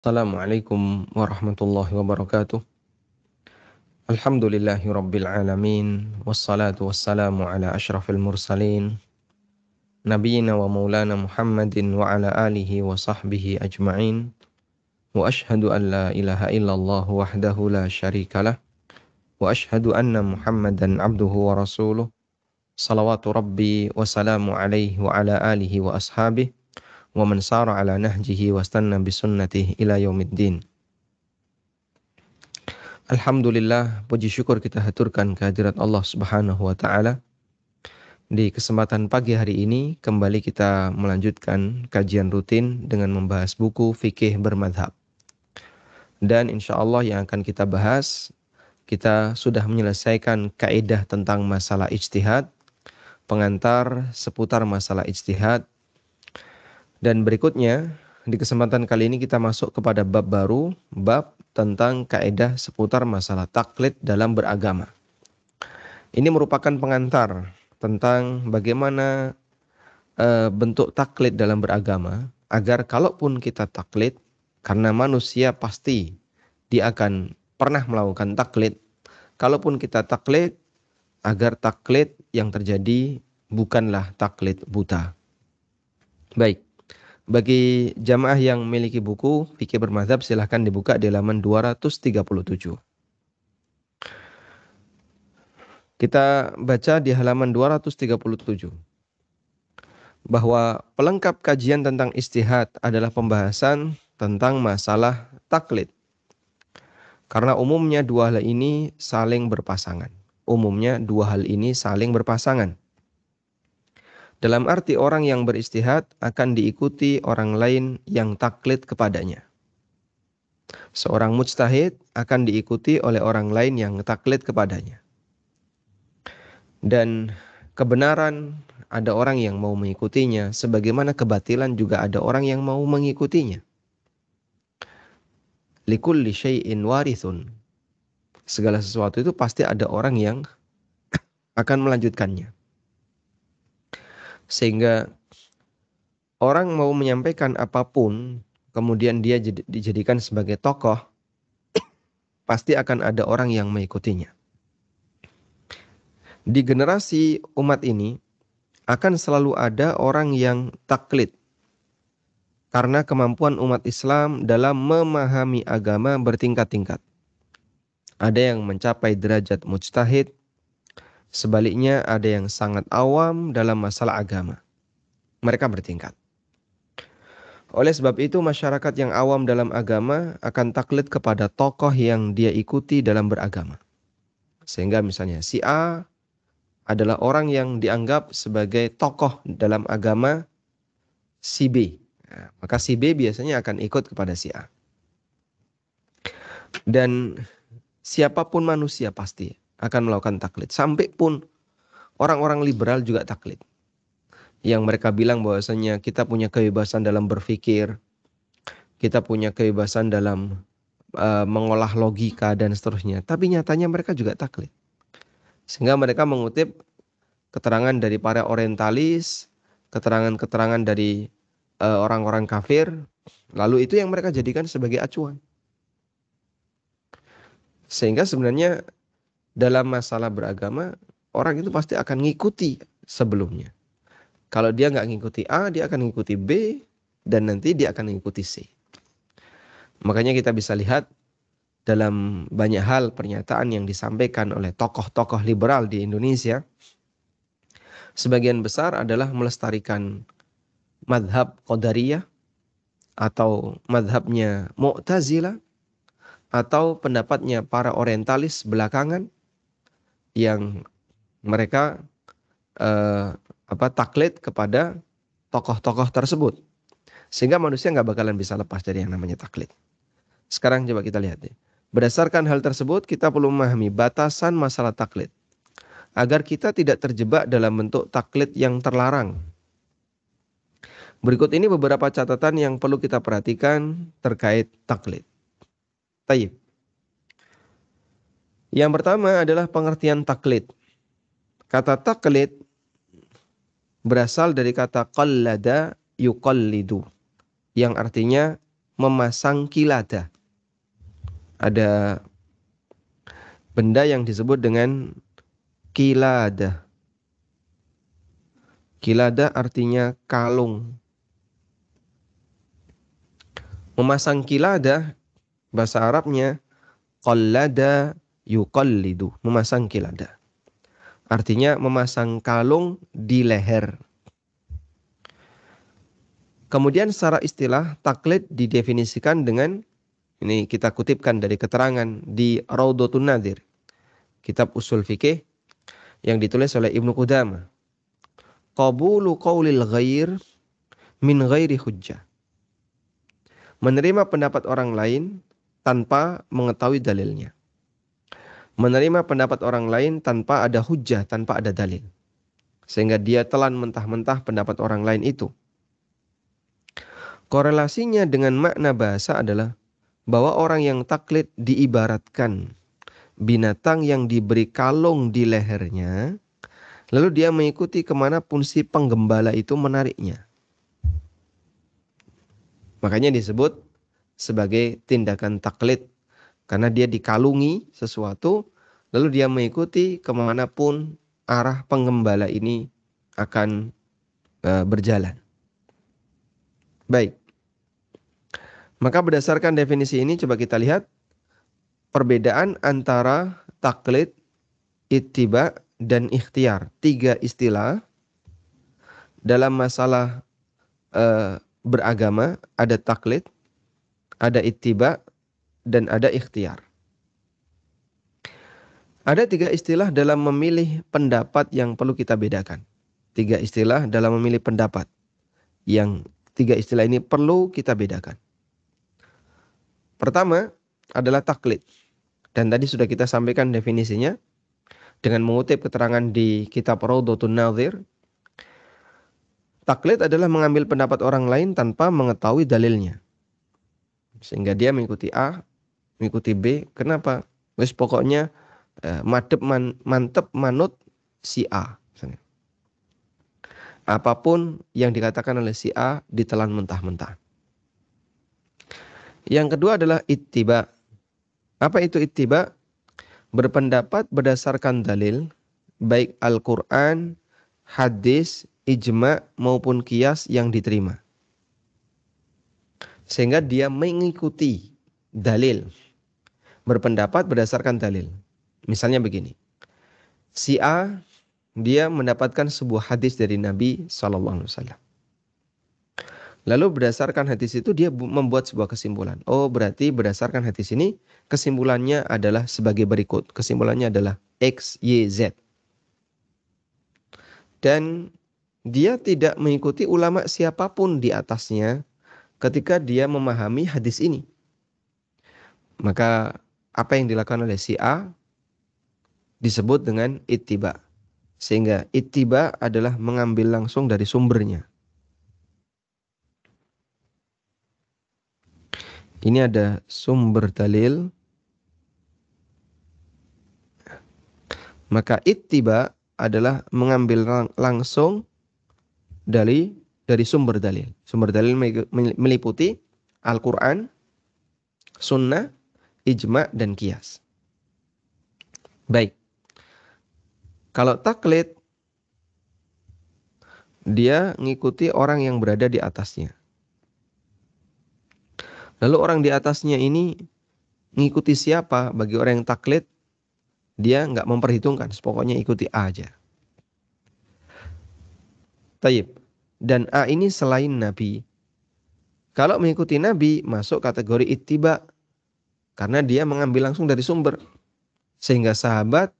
Assalamualaikum warahmatullahi wabarakatuh. Alhamdulillahi rabbil alamin. Wassalatu wassalamu ala ashrafil mursalin. Nabiyyina wa maulana Muhammadin wa ala alihi wa sahbihi ajma'in. Wa ashhadu an la ilaha illallah wahdahu la syarikalah. Wa ashhadu anna Muhammadan abduhu wa rasuluh. Salawatu rabbi wa salamu alaihi wa ala alihi wa ashabihi. Wa man sara ala nahjihi wa stanna bisunnatihi ila yaumiddin. Alhamdulillah, puji syukur kita haturkan kehadirat Allah Subhanahu wa taala. Di kesempatan pagi hari ini kembali kita melanjutkan kajian rutin dengan membahas buku fikih bermadhab. Dan insya Allah yang akan kita bahas, kita sudah menyelesaikan kaidah tentang masalah ijtihad, pengantar seputar masalah ijtihad. Dan berikutnya, di kesempatan kali ini kita masuk kepada bab baru, bab tentang kaidah seputar masalah taklid dalam beragama. Ini merupakan pengantar tentang bagaimana bentuk taklid dalam beragama, agar kalaupun kita taklid, karena manusia pasti dia akan pernah melakukan taklid, kalaupun kita taklid, agar taklid yang terjadi bukanlah taklid buta. Baik. Bagi jamaah yang memiliki buku fikih bermadzhab, silahkan dibuka di halaman 237. Kita baca di halaman 237 bahwa pelengkap kajian tentang ijtihad adalah pembahasan tentang masalah taklid. Karena umumnya dua hal ini saling berpasangan. Dalam arti orang yang berijtihad akan diikuti orang lain yang taklid kepadanya. Seorang mujtahid akan diikuti oleh orang lain yang taklid kepadanya. Dan kebenaran ada orang yang mau mengikutinya, sebagaimana kebatilan juga ada orang yang mau mengikutinya. Likulli syai'in warithun. Segala sesuatu itu pasti ada orang yang akan melanjutkannya. Sehingga orang mau menyampaikan apapun, kemudian dia dijadikan sebagai tokoh, pasti akan ada orang yang mengikutinya. Di generasi umat ini akan selalu ada orang yang taklid. Karena kemampuan umat Islam dalam memahami agama bertingkat-tingkat. Ada yang mencapai derajat mujtahid, sebaliknya ada yang sangat awam dalam masalah agama. Mereka bertingkat. Oleh sebab itu masyarakat yang awam dalam agama akan taklid kepada tokoh yang dia ikuti dalam beragama. Sehingga misalnya si A adalah orang yang dianggap sebagai tokoh dalam agama si B. Nah, maka si B biasanya akan ikut kepada si A. Dan siapapun manusia pasti akan melakukan taklid. Sampai pun orang-orang liberal juga taklid. Yang mereka bilang bahwasanya kita punya kebebasan dalam berpikir, kita punya kebebasan dalam mengolah logika dan seterusnya. Tapi nyatanya mereka juga taklid. Sehingga mereka mengutip keterangan dari para orientalis, keterangan-keterangan dari orang-orang kafir, lalu itu yang mereka jadikan sebagai acuan. Sehingga sebenarnya dalam masalah beragama, orang itu pasti akan ngikuti sebelumnya. Kalau dia nggak ngikuti A, dia akan ngikuti B, dan nanti dia akan ngikuti C. Makanya kita bisa lihat dalam banyak hal pernyataan yang disampaikan oleh tokoh-tokoh liberal di Indonesia, sebagian besar adalah melestarikan madhab Qadariyah, atau madhabnya Mu'tazilah, atau pendapatnya para orientalis belakangan, yang mereka taklid kepada tokoh-tokoh tersebut. Sehingga manusia nggak bakalan bisa lepas dari yang namanya taklid. Sekarang coba kita lihat deh. Berdasarkan hal tersebut, kita perlu memahami batasan masalah taklid, agar kita tidak terjebak dalam bentuk taklid yang terlarang. Berikut ini beberapa catatan yang perlu kita perhatikan terkait taklid. Tayyib. Yang pertama adalah pengertian taklid. Kata taklid berasal dari kata qallada yuqallidu, yang artinya memasang kilada. Ada benda yang disebut dengan kilada. Kilada artinya kalung. Memasang kilada, bahasa Arabnya qallada yuqallidu, memasang kilada. Artinya memasang kalung di leher. Kemudian secara istilah taklid didefinisikan dengan, ini kita kutipkan dari keterangan di Raudhatun Nadhir, kitab usul fikih yang ditulis oleh Ibnu Qudamah. Qabulu qaulil ghair min ghairi hujjah. Menerima pendapat orang lain tanpa mengetahui dalilnya. Menerima pendapat orang lain tanpa ada hujjah, tanpa ada dalil. Sehingga dia telan mentah-mentah pendapat orang lain itu. Korelasinya dengan makna bahasa adalah bahwa orang yang taklid diibaratkan binatang yang diberi kalung di lehernya, lalu dia mengikuti kemanapun si penggembala itu menariknya. Makanya disebut sebagai tindakan taklid, karena dia dikalungi sesuatu, lalu dia mengikuti kemanapun arah penggembala ini akan berjalan. Baik. Maka berdasarkan definisi ini coba kita lihat perbedaan antara taklid, ittiba, dan ikhtiar. 3 istilah dalam masalah beragama, ada taklid, ada ittiba, dan ada ikhtiar. Ada 3 istilah dalam memilih pendapat yang perlu kita bedakan. 3 istilah dalam memilih pendapat yang 3 istilah ini perlu kita bedakan. Pertama adalah taklid. Dan tadi sudah kita sampaikan definisinya dengan mengutip keterangan di kitab Raudhatun Nadhir. Taklid adalah mengambil pendapat orang lain tanpa mengetahui dalilnya. Sehingga dia mengikuti A, mengikuti B. Kenapa? Wes pokoknya mantep manut si A. Misalnya. Apapun yang dikatakan oleh si A ditelan mentah-mentah. Yang kedua adalah ittiba. Apa itu ittiba? Berpendapat berdasarkan dalil, baik Al-Quran, hadis, ijma maupun qiyas yang diterima. Sehingga dia mengikuti dalil. Berpendapat berdasarkan dalil. Misalnya begini. Si A, dia mendapatkan sebuah hadis dari Nabi SAW. Lalu berdasarkan hadis itu dia membuat sebuah kesimpulan. Oh, berarti berdasarkan hadis ini kesimpulannya adalah sebagai berikut. Kesimpulannya adalah X, Y, Z. Dan dia tidak mengikuti ulama siapapun di atasnya ketika dia memahami hadis ini. Maka apa yang dilakukan oleh si A disebut dengan ittiba. Sehingga ittiba adalah mengambil langsung dari sumbernya. Ini ada sumber dalil. Maka ittiba adalah mengambil langsung dari sumber dalil. Sumber dalil meliputi Al-Quran, Sunnah, Ijma, dan Qiyas. Baik. Kalau taklid, dia ngikuti orang yang berada di atasnya. Lalu orang di atasnya ini ngikuti siapa? Bagi orang yang taklid, dia nggak memperhitungkan, pokoknya ikuti A aja. Taib. Dan A ini selain Nabi. Kalau mengikuti Nabi, masuk kategori ittiba. Karena dia mengambil langsung dari sumber. Sehingga sahabat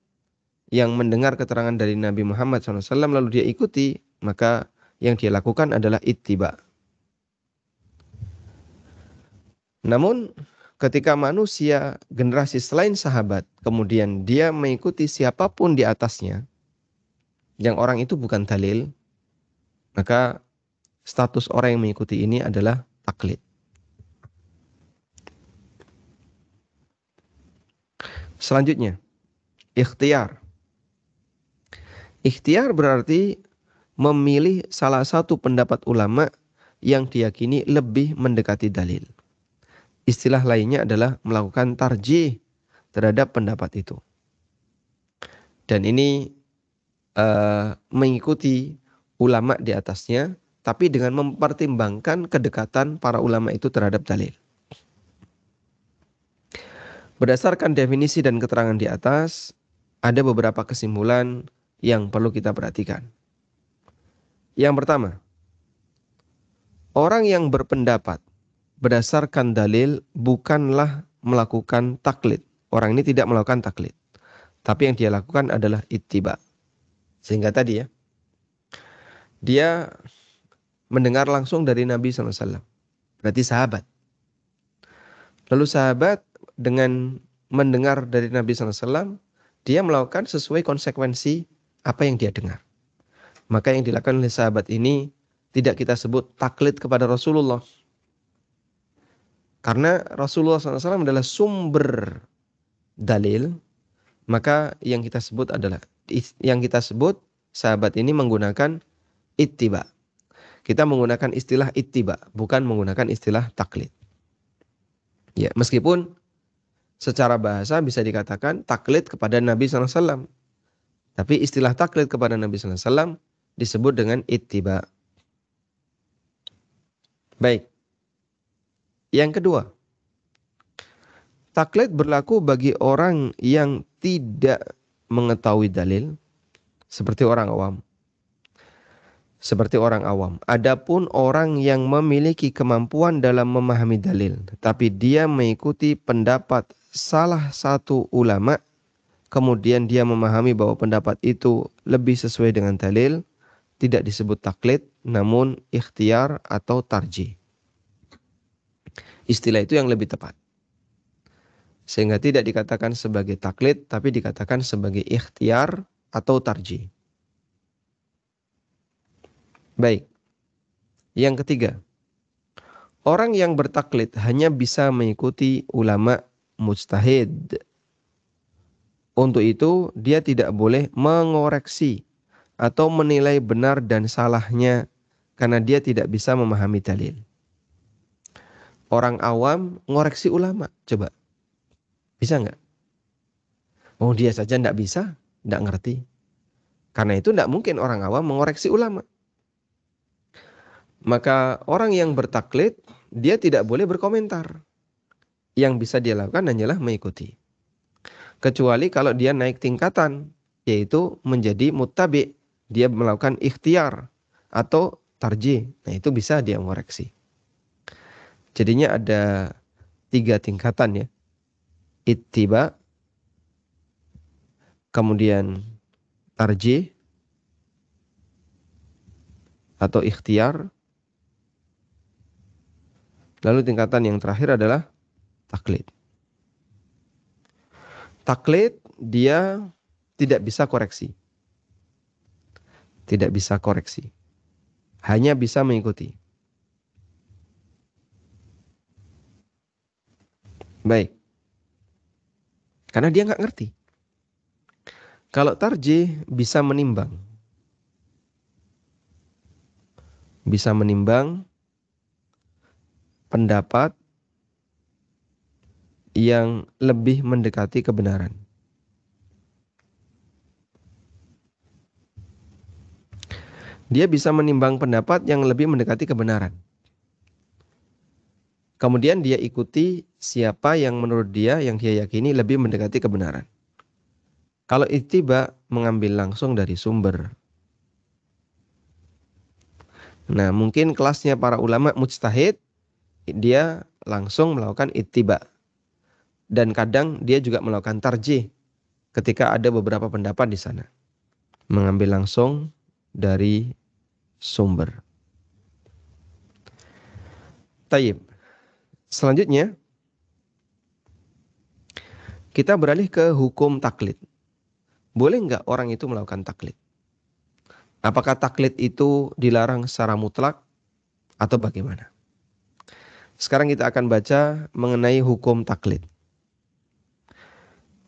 yang mendengar keterangan dari Nabi Muhammad SAW lalu dia ikuti, maka yang dia lakukan adalah ittiba. Namun ketika manusia generasi selain sahabat, kemudian dia mengikuti siapapun di atasnya, yang orang itu bukan dalil, maka status orang yang mengikuti ini adalah taklid. Selanjutnya, ikhtiar. Ikhtiar berarti memilih salah satu pendapat ulama yang diyakini lebih mendekati dalil. Istilah lainnya adalah melakukan tarjih terhadap pendapat itu. Dan ini mengikuti ulama di atasnya, tapi dengan mempertimbangkan kedekatan para ulama itu terhadap dalil. Berdasarkan definisi dan keterangan di atas, ada beberapa kesimpulan yang perlu kita perhatikan. Yang pertama, orang yang berpendapat berdasarkan dalil bukanlah melakukan taklid. Orang ini tidak melakukan taklid, tapi yang dia lakukan adalah ittiba. Sehingga tadi ya, dia mendengar langsung dari Nabi SAW. Berarti sahabat. Lalu sahabat dengan mendengar dari Nabi SAW, dia melakukan sesuai konsekuensi apa yang dia dengar. Maka yang dilakukan oleh sahabat ini tidak kita sebut taklid kepada Rasulullah. Karena Rasulullah SAW adalah sumber dalil, maka yang kita sebut sahabat ini menggunakan ittiba. Kita menggunakan istilah ittiba, bukan menggunakan istilah taklid. Ya, meskipun secara bahasa bisa dikatakan taklid kepada Nabi SAW. Tapi istilah taklid kepada Nabi SAW disebut dengan ittiba. Baik. Yang kedua, taklid berlaku bagi orang yang tidak mengetahui dalil, seperti orang awam. Adapun orang yang memiliki kemampuan dalam memahami dalil, tapi dia mengikuti pendapat salah satu ulama, kemudian dia memahami bahwa pendapat itu lebih sesuai dengan dalil, tidak disebut taklid, namun ikhtiar atau tarjih. Istilah itu yang lebih tepat. Sehingga tidak dikatakan sebagai taklid, tapi dikatakan sebagai ikhtiar atau tarjih. Baik. Yang ketiga, orang yang bertaklid hanya bisa mengikuti ulama mujtahid. Untuk itu, dia tidak boleh mengoreksi atau menilai benar dan salahnya karena dia tidak bisa memahami dalil. Orang awam ngoreksi ulama, coba. Bisa nggak? Oh, dia saja nggak bisa, nggak ngerti. Karena itu nggak mungkin orang awam mengoreksi ulama. Maka orang yang bertaklid, dia tidak boleh berkomentar. Yang bisa dia lakukan hanyalah mengikuti. Kecuali kalau dia naik tingkatan, yaitu menjadi muttabi. Dia melakukan ikhtiar atau tarjih. Nah, itu bisa dia mengoreksi. Jadinya ada 3 tingkatan ya. Ittiba, kemudian tarjih atau ikhtiar. Lalu tingkatan yang terakhir adalah taklid. Taklid dia tidak bisa koreksi. Tidak bisa koreksi. Hanya bisa mengikuti. Baik. Karena dia nggak ngerti. Kalau tarjih bisa menimbang. Bisa menimbang pendapat yang lebih mendekati kebenaran. Dia bisa menimbang pendapat yang lebih mendekati kebenaran. Kemudian dia ikuti siapa yang menurut dia, yang dia yakini lebih mendekati kebenaran. Kalau ittiba mengambil langsung dari sumber. Nah, mungkin kelasnya para ulama mujtahid, dia langsung melakukan ittiba. Dan kadang dia juga melakukan tarjih ketika ada beberapa pendapat di sana. Mengambil langsung dari sumber. Taib. Selanjutnya, kita beralih ke hukum taklid. Boleh nggak orang itu melakukan taklid? Apakah taklid itu dilarang secara mutlak atau bagaimana? Sekarang kita akan baca mengenai hukum taklid.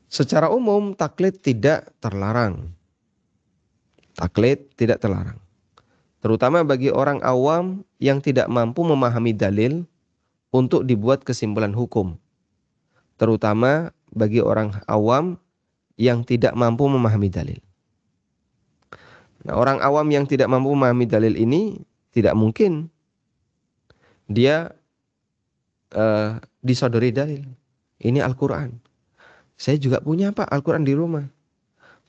Secara umum taklid tidak terlarang. Taklid tidak terlarang. Terutama bagi orang awam yang tidak mampu memahami dalil untuk dibuat kesimpulan hukum, terutama bagi orang awam yang tidak mampu memahami dalil. Nah, orang awam yang tidak mampu memahami dalil ini tidak mungkin dia disodori dalil. Ini Al-Quran. Saya juga punya Pak Al-Quran di rumah.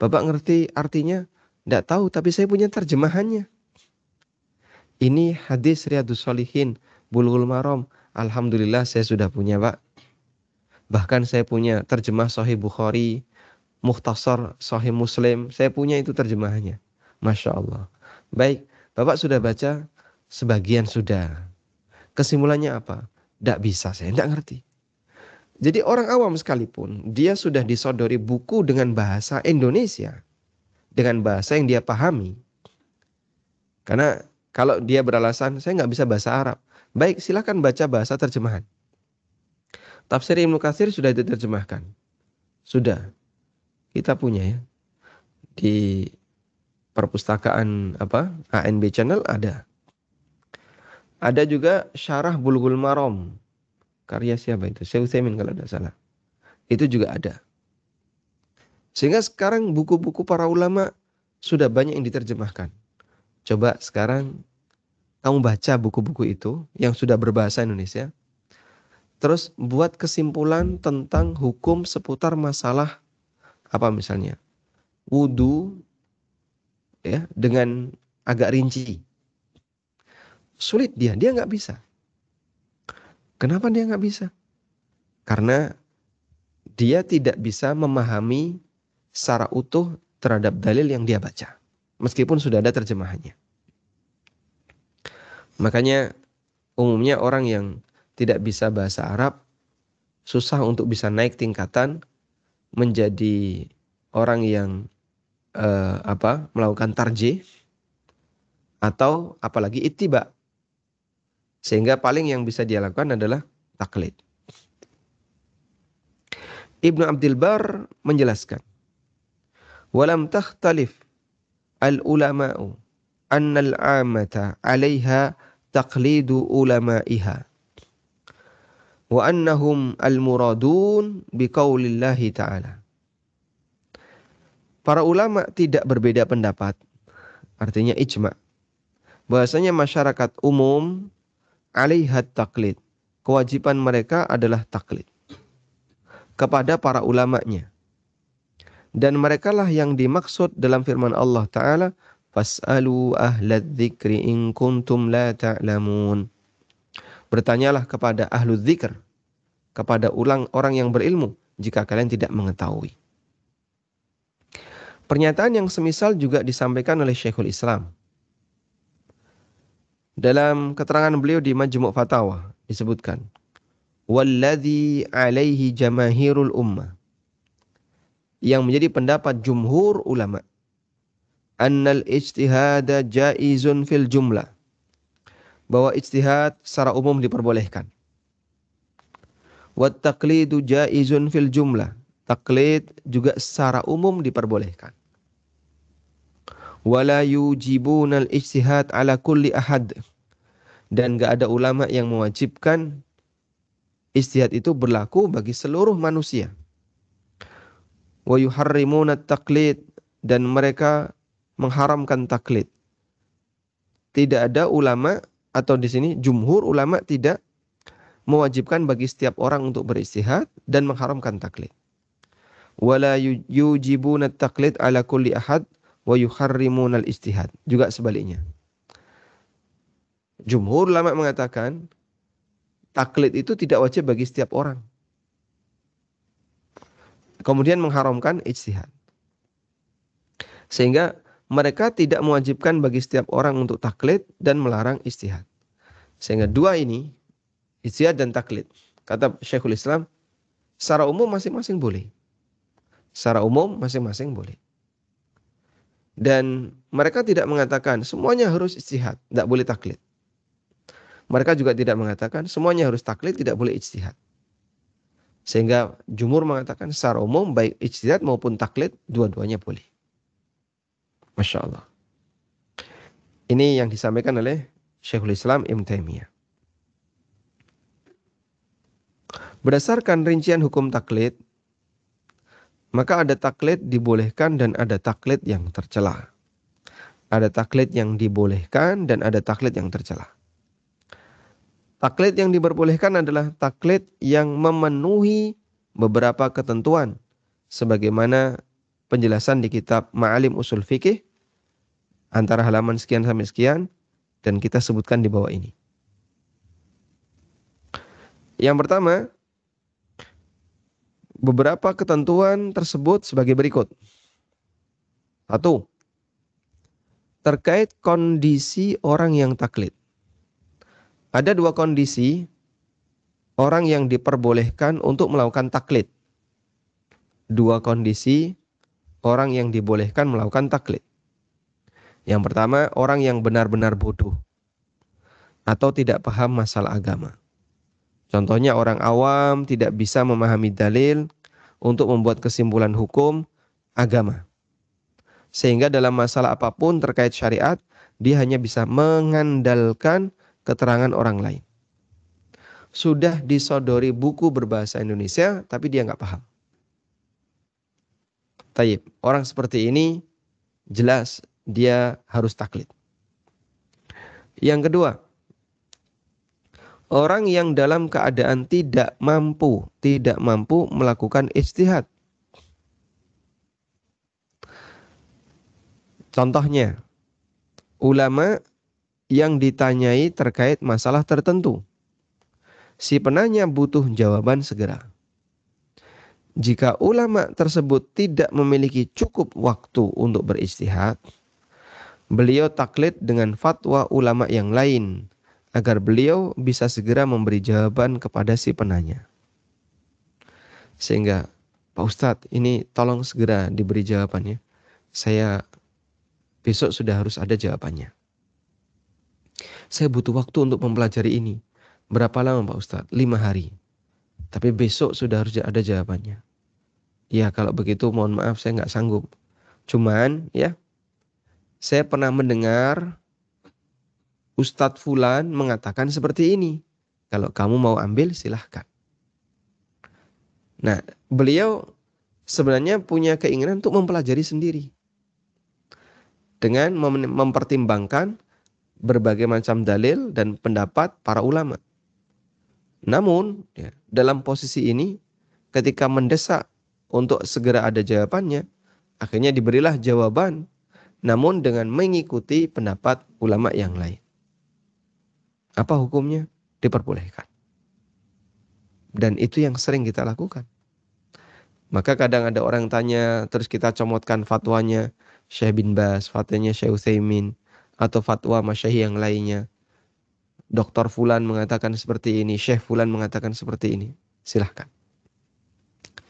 Bapak ngerti artinya? Tidak tahu, tapi saya punya terjemahannya. Ini hadis Riyadhus Shalihin, Bulughul Maram. Alhamdulillah saya sudah punya Pak. Bahkan saya punya terjemah Sahih Bukhari, Mukhtasar Sahih Muslim. Saya punya itu terjemahannya. Masya Allah. Baik, Bapak sudah baca? Sebagian sudah. Kesimpulannya apa? Tidak bisa, saya tidak ngerti. Jadi orang awam sekalipun, dia sudah disodori buku dengan bahasa Indonesia. Dengan bahasa yang dia pahami. Karena kalau dia beralasan, saya nggak bisa bahasa Arab. Baik, silakan baca bahasa terjemahan. Tafsir Ibnu Katsir sudah diterjemahkan. Sudah. Kita punya ya. Di perpustakaan ANB Channel ada. Ada juga Syarah Bulughul Maram. Karya siapa itu? Syekh Utsaimin kalau tidak salah. Itu juga ada. Sehingga sekarang buku-buku para ulama sudah banyak yang diterjemahkan. Coba sekarang kamu baca buku-buku itu yang sudah berbahasa Indonesia. Terus buat kesimpulan tentang hukum seputar masalah apa misalnya wudu ya dengan agak rinci. Sulit dia nggak bisa. Kenapa dia nggak bisa? Karena dia tidak bisa memahami secara utuh terhadap dalil yang dia baca. Meskipun sudah ada terjemahannya. Makanya umumnya orang yang tidak bisa bahasa Arab susah untuk bisa naik tingkatan menjadi orang yang melakukan tarjih atau apalagi ittiba. Sehingga paling yang bisa dia lakukan adalah taklid. Ibnu Abdul Bar menjelaskan, "Walam takhtalif al-ulama'u anna al-'amata 'alayha taqlidu ulama'iha wa annahum al-muradun biqaulillahi ta'ala." Para ulama tidak berbeda pendapat, artinya ijma', bahwasanya masyarakat umum 'alaiha taklid, kewajiban mereka adalah taklid kepada para ulamanya. Dan merekalah yang dimaksud dalam firman Allah Ta'ala, "Fas'alu ahlad dzikri in kuntum la ta'lamun." Bertanyalah kepada ahlu dzikr, kepada orang yang berilmu, jika kalian tidak mengetahui. Pernyataan yang semisal juga disampaikan oleh Syekhul Islam. Dalam keterangan beliau di Majmu' Fatawa disebutkan, "Walladzi 'alaihi jamaahirul ummah." Yang menjadi pendapat jumhur ulama, annal ijtihada jaizun fil jumlah, bahwa ijtihad secara umum diperbolehkan. Wat taqlidu jaizun fil jumlah, taklid juga secara umum diperbolehkan. Wala yujibunal ijtihad ala kulli ahad, dan enggak ada ulama yang mewajibkan ijtihad itu berlaku bagi seluruh manusia. Wa yuharrimuna taklid, dan mereka mengharamkan taklid. Tidak ada ulama, atau di sini jumhur ulama tidak mewajibkan bagi setiap orang untuk beristihad dan mengharamkan taklid. Wala yujibuna taklid ala kulli ahad wa yuharrimuna al-ijtihad. Juga sebaliknya. Jumhur ulama mengatakan taklid itu tidak wajib bagi setiap orang. Kemudian mengharamkan ijtihad. Sehingga mereka tidak mewajibkan bagi setiap orang untuk taklid dan melarang ijtihad. Sehingga dua ini, ijtihad dan taklid, kata Syekhul Islam, secara umum masing-masing boleh. Secara umum masing-masing boleh. Dan mereka tidak mengatakan semuanya harus ijtihad, tidak boleh taklid. Mereka juga tidak mengatakan semuanya harus taklid, tidak boleh ijtihad. Sehingga jumhur mengatakan secara umum baik ijtihad maupun taklid dua-duanya boleh. Masya Allah. Ini yang disampaikan oleh Syekhul Islam Ibnu Taimiyah. Berdasarkan rincian hukum taklid, maka ada taklid dibolehkan dan ada taklid yang tercela. Ada taklid yang dibolehkan dan ada taklid yang tercela. Taklid yang diperbolehkan adalah taklid yang memenuhi beberapa ketentuan sebagaimana penjelasan di kitab Ma'alim Usul Fikih antara halaman sekian sampai sekian dan kita sebutkan di bawah ini. Yang pertama, beberapa ketentuan tersebut sebagai berikut. 1. Terkait kondisi orang yang taklid. Ada 2 kondisi orang yang diperbolehkan untuk melakukan taklid. 2 kondisi orang yang dibolehkan melakukan taklid. Yang pertama, orang yang benar-benar bodoh atau tidak paham masalah agama. Contohnya orang awam tidak bisa memahami dalil untuk membuat kesimpulan hukum agama. Sehingga dalam masalah apapun terkait syariat, dia hanya bisa mengandalkan keterangan orang lain. Sudah disodori buku berbahasa Indonesia, tapi dia nggak paham. Taib, orang seperti ini jelas dia harus taklid. Yang kedua, orang yang dalam keadaan tidak mampu melakukan ijtihad. Contohnya, ulama yang ditanyai terkait masalah tertentu. Si penanya butuh jawaban segera. Jika ulama tersebut tidak memiliki cukup waktu untuk berijtihad, beliau taklid dengan fatwa ulama yang lain agar beliau bisa segera memberi jawaban kepada si penanya. Sehingga, Pak Ustadz, ini tolong segera diberi jawabannya. Saya besok sudah harus ada jawabannya. Saya butuh waktu untuk mempelajari ini. Berapa lama Pak Ustadz? 5 hari. Tapi besok sudah harus ada jawabannya. Ya kalau begitu mohon maaf saya nggak sanggup. Cuman ya, saya pernah mendengar Ustadz Fulan mengatakan seperti ini. Kalau kamu mau ambil silahkan. Nah, beliau sebenarnya punya keinginan untuk mempelajari sendiri. Dengan mempertimbangkan berbagai macam dalil dan pendapat para ulama. Namun, ya, dalam posisi ini, ketika mendesak untuk segera ada jawabannya, akhirnya diberilah jawaban, namun dengan mengikuti pendapat ulama yang lain. Apa hukumnya? Diperbolehkan. Dan itu yang sering kita lakukan. Maka kadang ada orang tanya, terus kita comotkan fatwanya Syekh bin Baz, fatwanya Syekh Utsaimin, atau fatwa masyayikh yang lainnya. Doktor Fulan mengatakan seperti ini, Syekh Fulan mengatakan seperti ini. Silahkan.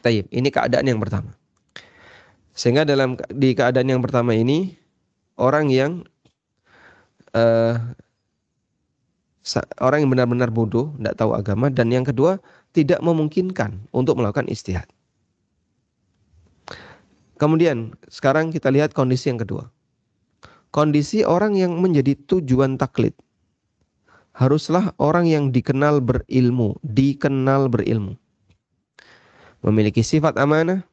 Taib, ini keadaan yang pertama. Sehingga di keadaan yang pertama ini, orang yang benar-benar bodoh, tidak tahu agama, dan yang kedua tidak memungkinkan untuk melakukan ijtihad. Kemudian sekarang kita lihat kondisi yang kedua. Kondisi orang yang menjadi tujuan taklid haruslah orang yang dikenal berilmu, memiliki sifat amanah,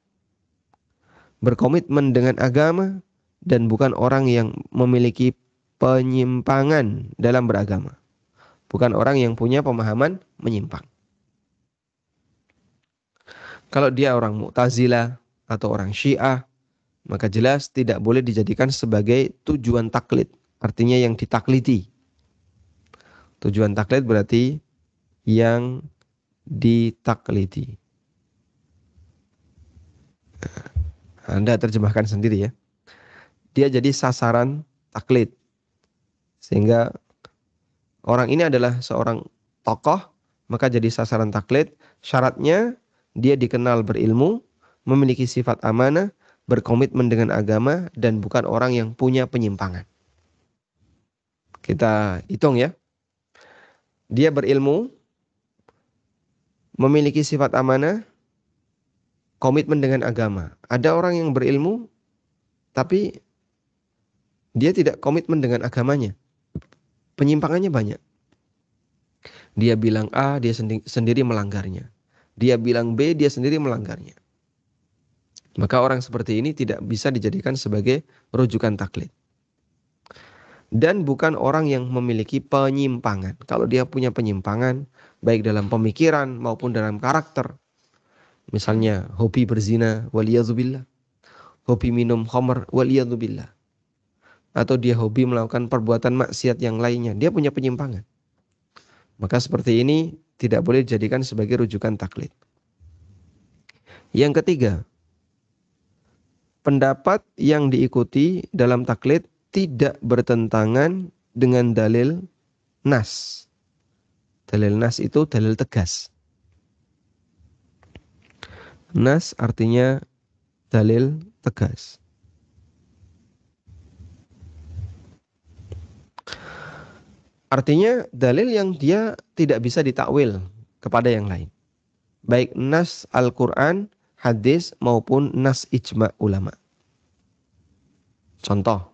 berkomitmen dengan agama, dan bukan orang yang memiliki penyimpangan dalam beragama. Bukan orang yang punya pemahaman menyimpang. Kalau dia orang Mu'tazilah atau orang Syiah, maka jelas tidak boleh dijadikan sebagai tujuan taklid. Artinya yang ditaklidi. Tujuan taklid berarti yang ditaklidi. Anda terjemahkan sendiri ya. Dia jadi sasaran taklid. Sehingga orang ini adalah seorang tokoh, maka jadi sasaran taklid. Syaratnya dia dikenal berilmu, memiliki sifat amanah, berkomitmen dengan agama, dan bukan orang yang punya penyimpangan. Kita hitung ya. Dia berilmu, memiliki sifat amanah, komitmen dengan agama. Ada orang yang berilmu, tapi dia tidak komitmen dengan agamanya. Penyimpangannya banyak. Dia bilang A, dia sendiri melanggarnya. Dia bilang B, dia sendiri melanggarnya. Maka orang seperti ini tidak bisa dijadikan sebagai rujukan taklid. Dan bukan orang yang memiliki penyimpangan. Kalau dia punya penyimpangan, baik dalam pemikiran maupun dalam karakter. Misalnya hobi berzina, waliyadzubillah. Hobi minum khamr, waliyadzubillah. Atau dia hobi melakukan perbuatan maksiat yang lainnya. Dia punya penyimpangan. Maka seperti ini tidak boleh dijadikan sebagai rujukan taklid. Yang ketiga, pendapat yang diikuti dalam taklid tidak bertentangan dengan dalil nas. Dalil nas itu dalil tegas. Nas artinya dalil tegas. Artinya dalil yang dia tidak bisa ditakwil kepada yang lain. Baik nas Al-Quran, hadis maupun nas ijma' ulama. Contoh,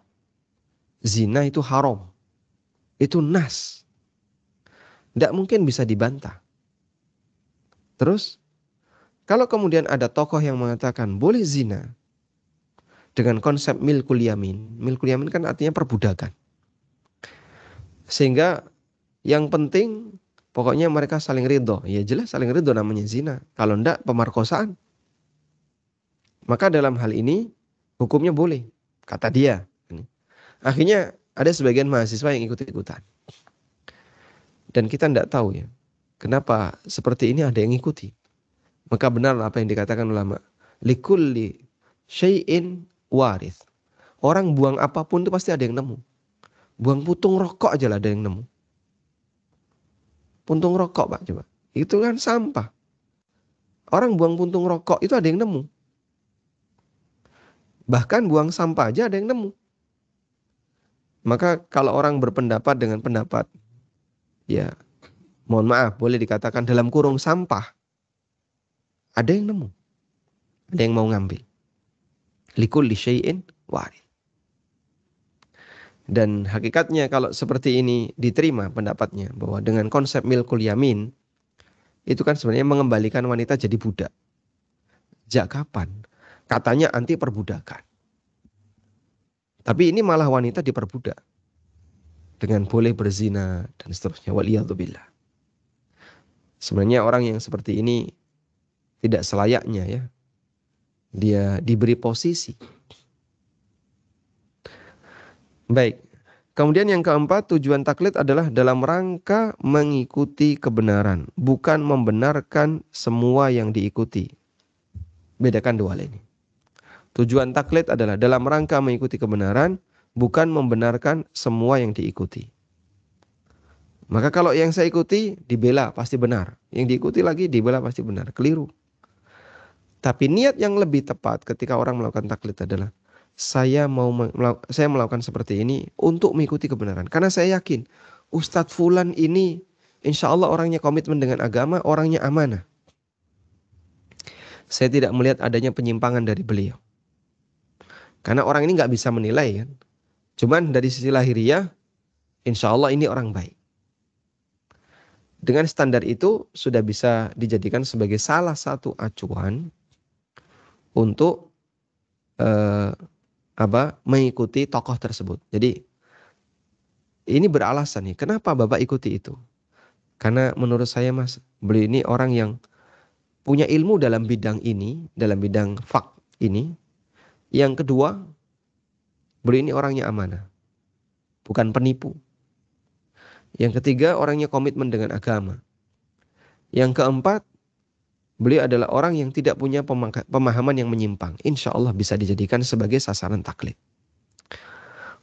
zina itu haram. Itu nas. Tidak mungkin bisa dibantah. Terus, kalau kemudian ada tokoh yang mengatakan boleh zina dengan konsep milkul yamin. Milkul yamin kan artinya perbudakan. Sehingga yang penting pokoknya mereka saling ridho. Ya jelas saling ridho namanya zina. Kalau tidak pemerkosaan. Maka dalam hal ini hukumnya boleh. Kata dia. Akhirnya ada sebagian mahasiswa yang ikut-ikutan. Dan kita tidak tahu ya. Kenapa seperti ini ada yang ikuti. Maka benar apa yang dikatakan ulama. Likulli syai'in warith. Orang buang apapun itu pasti ada yang nemu. Buang puntung rokok aja lah ada yang nemu. Puntung rokok Pak coba. Itu kan sampah. Orang buang puntung rokok itu ada yang nemu. Bahkan buang sampah aja ada yang nemu. Maka kalau orang berpendapat dengan pendapat, ya mohon maaf boleh dikatakan dalam kurung sampah. Ada yang nemu. Ada yang mau ngambil. Likulli syai'in warith. Dan hakikatnya kalau seperti ini diterima pendapatnya bahwa dengan konsep milkul yamin itu kan sebenarnya mengembalikan wanita jadi budak. Sejak kapan? Katanya anti perbudakan. Tapi ini malah wanita diperbudak dengan boleh berzina dan seterusnya. Waliyadzubillah. Sebenarnya orang yang seperti ini tidak selayaknya ya dia diberi posisi. Baik. Kemudian yang keempat, tujuan taklid adalah dalam rangka mengikuti kebenaran, bukan membenarkan semua yang diikuti. Bedakan dua hal ini. Tujuan taklid adalah dalam rangka mengikuti kebenaran, bukan membenarkan semua yang diikuti. Maka kalau yang saya ikuti dibela pasti benar, yang diikuti lagi dibela pasti benar, keliru. Tapi niat yang lebih tepat ketika orang melakukan taklid adalah saya melakukan seperti ini untuk mengikuti kebenaran. Karena saya yakin Ustadz Fulan ini insya Allah orangnya komitmen dengan agama, orangnya amanah. Saya tidak melihat adanya penyimpangan dari beliau. Karena orang ini nggak bisa menilai kan. Cuman dari sisi lahiriah, insya Allah ini orang baik. Dengan standar itu sudah bisa dijadikan sebagai salah satu acuan untuk mengikuti tokoh tersebut. Jadi ini beralasan nih, kenapa Bapak ikuti itu? Karena menurut saya Mas, beliau ini orang yang punya ilmu dalam bidang ini, dalam bidang fak ini. Yang kedua, beliau ini orangnya amanah, bukan penipu. Yang ketiga, orangnya komitmen dengan agama. Yang keempat, beliau adalah orang yang tidak punya pemahaman yang menyimpang. Insya Allah bisa dijadikan sebagai sasaran taklid.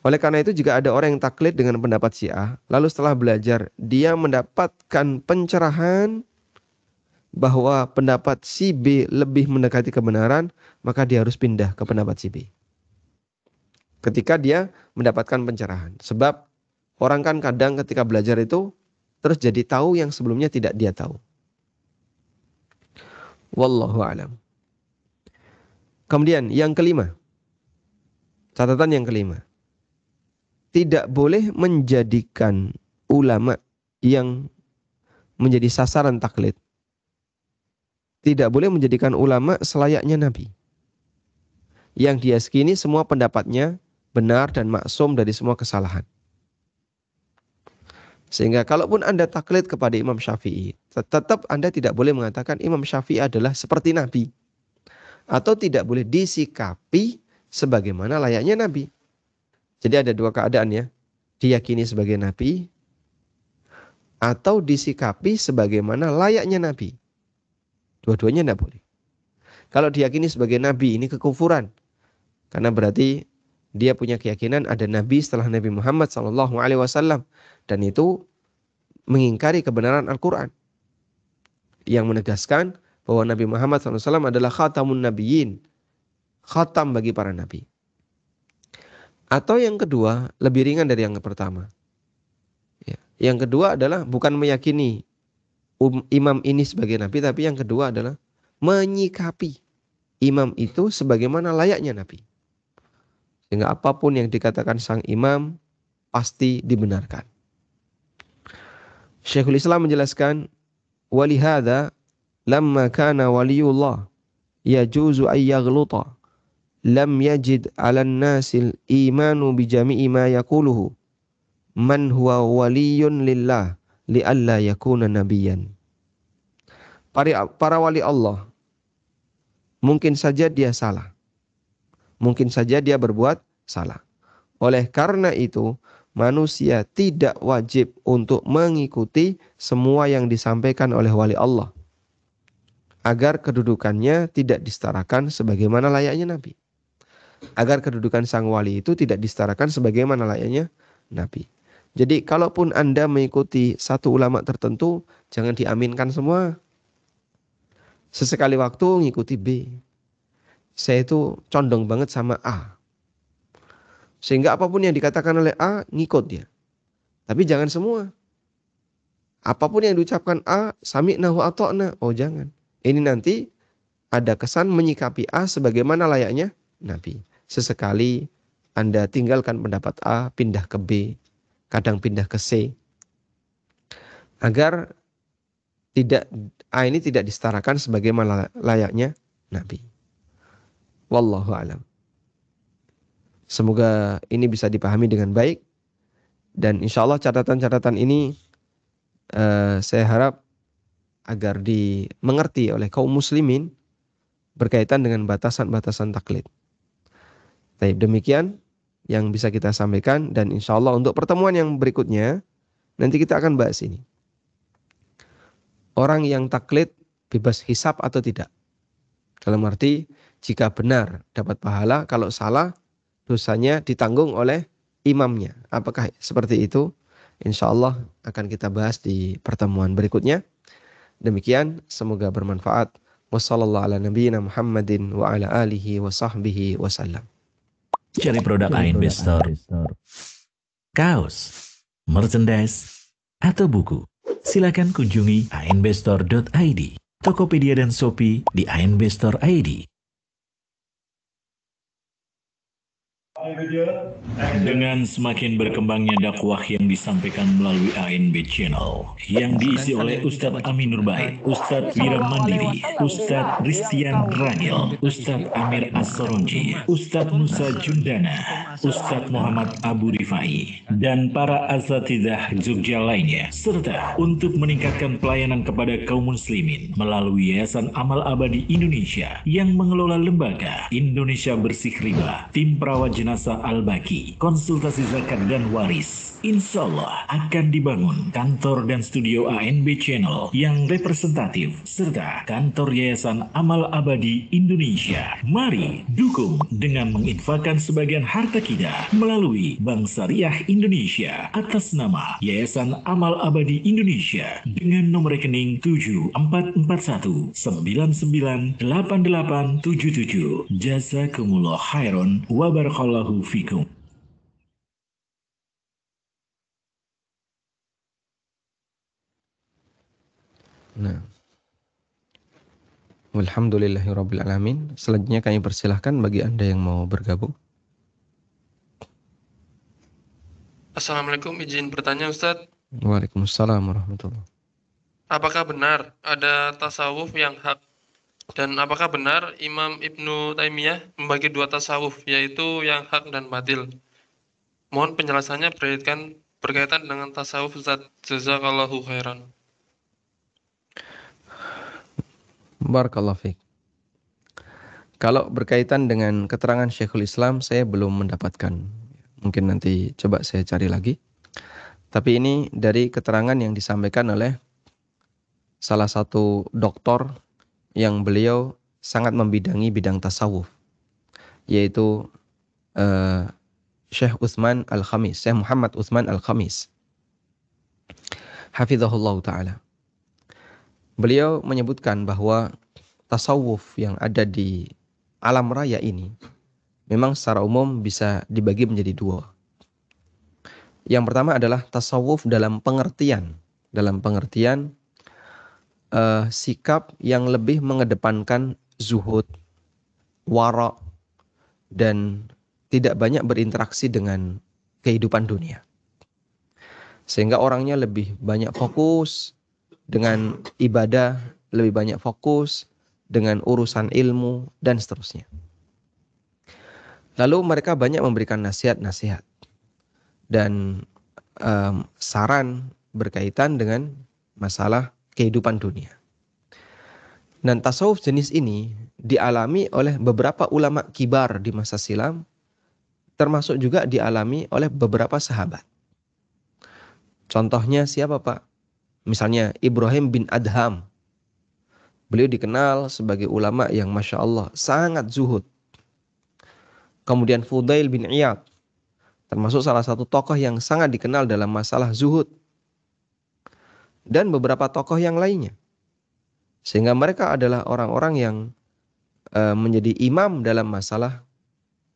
Oleh karena itu jika ada orang yang taklid dengan pendapat Syiah, lalu setelah belajar dia mendapatkan pencerahan bahwa pendapat si B lebih mendekati kebenaran, maka dia harus pindah ke pendapat si B. Ketika dia mendapatkan pencerahan. Sebab orang kan kadang ketika belajar itu terus jadi tahu yang sebelumnya tidak dia tahu. Wallahu a'lam. Kemudian yang kelima. Catatan yang kelima. Tidak boleh menjadikan ulama yang menjadi sasaran taklid tidak boleh menjadikan ulama selayaknya nabi, yang diyakini semua pendapatnya benar dan maksum dari semua kesalahan. Sehingga kalaupun Anda taklid kepada Imam Syafi'i, tetap Anda tidak boleh mengatakan Imam Syafi'i adalah seperti nabi, atau tidak boleh disikapi sebagaimana layaknya nabi. Jadi ada dua keadaan ya, diyakini sebagai nabi atau disikapi sebagaimana layaknya nabi. Dua-duanya tidak boleh. Kalau diyakini sebagai nabi, ini kekufuran. Karena berarti dia punya keyakinan ada nabi setelah Nabi Muhammad SAW. Dan itu mengingkari kebenaran Al-Quran, yang menegaskan bahwa Nabi Muhammad SAW adalah khatamun nabiyyin, khatam bagi para nabi. Atau yang kedua, lebih ringan dari yang pertama. Ya. Yang kedua adalah bukan meyakini imam ini sebagai nabi, tapi yang kedua adalah menyikapi imam itu sebagaimana layaknya nabi. Sehingga apapun yang dikatakan sang imam pasti dibenarkan. Syekhul Islam menjelaskan, walihada lamma kana waliyullah yajuzu ay yaghluta lam yajid 'alan nasil imanu bi jami'i ma yaquluhu man huwa waliyun lillah li'alla yakuna nabiyyan. Para wali Allah mungkin saja dia salah. Mungkin saja dia berbuat salah. Oleh karena itu, manusia tidak wajib untuk mengikuti semua yang disampaikan oleh wali Allah, agar kedudukannya tidak disetarakan sebagaimana layaknya nabi. Agar kedudukan sang wali itu tidak disetarakan sebagaimana layaknya nabi. Jadi kalaupun Anda mengikuti satu ulama tertentu, jangan diaminkan semua. Sesekali waktu ngikuti B. Saya itu condong banget sama A. Sehingga apapun yang dikatakan oleh A, ngikut dia. Tapi jangan semua. Apapun yang diucapkan A, sami'na wa ata'na. Oh jangan. Ini nanti ada kesan menyikapi A sebagaimana layaknya nabi. Sesekali Anda tinggalkan pendapat A, pindah ke B. Kadang pindah ke C. Agar A ini tidak disetarakan sebagaimana layaknya nabi. Wallahu a'lam. Semoga ini bisa dipahami dengan baik. Dan insya Allah catatan-catatan ini saya harap agar dimengerti oleh kaum muslimin berkaitan dengan batasan-batasan taklid. Baik, demikian yang bisa kita sampaikan. Dan insya Allah untuk pertemuan yang berikutnya, nanti kita akan bahas ini. Orang yang taklid bebas hisab atau tidak. Dalam arti, jika benar dapat pahala, kalau salah dosanya ditanggung oleh imamnya. Apakah seperti itu? Insya Allah akan kita bahas di pertemuan berikutnya. Demikian, semoga bermanfaat. Wassalamualaikum warahmatullahi wabarakatuh wa ala alihi wa sahbihi wasallam. Cari produk ANB Store, kaos, merchandise, atau buku. Silakan kunjungi anbstore.id, Tokopedia dan Shopee di ANB Store ID. Dengan semakin berkembangnya dakwah yang disampaikan melalui ANB Channel yang diisi oleh Ustadz Aminur Baik, Ustadz Wira Mandiri, Ustadz Ristian Ragil, Ustadz Amir As-Soronji, Ustadz Musa Jundana, Ustadz Muhammad Abu Rifai, dan para asatidzah Jogja lainnya, serta untuk meningkatkan pelayanan kepada kaum muslimin melalui Yayasan Amal Abadi Indonesia yang mengelola lembaga Indonesia Bersih Riba, tim perawat jenazah Al-Baqi, konsultasi zakat dan waris. Insya Allah akan dibangun kantor dan studio ANB Channel yang representatif serta kantor Yayasan Amal Abadi Indonesia. Mari dukung dengan menginfakkan sebagian harta kita melalui Bank Syariah Indonesia atas nama Yayasan Amal Abadi Indonesia dengan nomor rekening 7441998877. Jazakumullah khairan wa barakallahu fikum. Nah, walhamdulillahirrabbilalamin. Selanjutnya kami persilahkan bagi Anda yang mau bergabung. Assalamualaikum, izin bertanya Ustadz. Waalaikumsalam warahmatullahi. Apakah benar ada tasawuf yang hak Dan apakah benar Imam Ibnu Taimiyah membagi dua tasawuf, yaitu yang hak dan batil? Mohon penjelasannya berkaitan dengan tasawuf Ustaz. Jazakallahu khairan. Barakallahu fiik. Kalau berkaitan dengan keterangan Syekhul Islam, saya belum mendapatkan. Mungkin nanti coba saya cari lagi. Tapi ini dari keterangan yang disampaikan oleh salah satu doktor yang beliau sangat membidangi bidang tasawuf, yaitu Syekh Utsman Al-Khamis, Syekh Muhammad Utsman Al-Khamis, hafizahullah ta'ala. Beliau menyebutkan bahwa tasawuf yang ada di alam raya ini memang secara umum bisa dibagi menjadi dua. Yang pertama adalah tasawuf dalam pengertian sikap yang lebih mengedepankan zuhud, wara, dan tidak banyak berinteraksi dengan kehidupan dunia. Sehingga orangnya lebih banyak fokus dengan ibadah, lebih banyak fokus dengan urusan ilmu, dan seterusnya. Lalu mereka banyak memberikan nasihat-nasihat dan saran berkaitan dengan masalah kehidupan dunia. Dan tasawuf jenis ini dialami oleh beberapa ulama kibar di masa silam, termasuk juga dialami oleh beberapa sahabat. Contohnya siapa, Pak? Misalnya Ibrahim bin Adham. Beliau dikenal sebagai ulama yang Masya Allah sangat zuhud. Kemudian Fudail bin Iyad, termasuk salah satu tokoh yang sangat dikenal dalam masalah zuhud. Dan beberapa tokoh yang lainnya. Sehingga mereka adalah orang-orang yang menjadi imam dalam masalah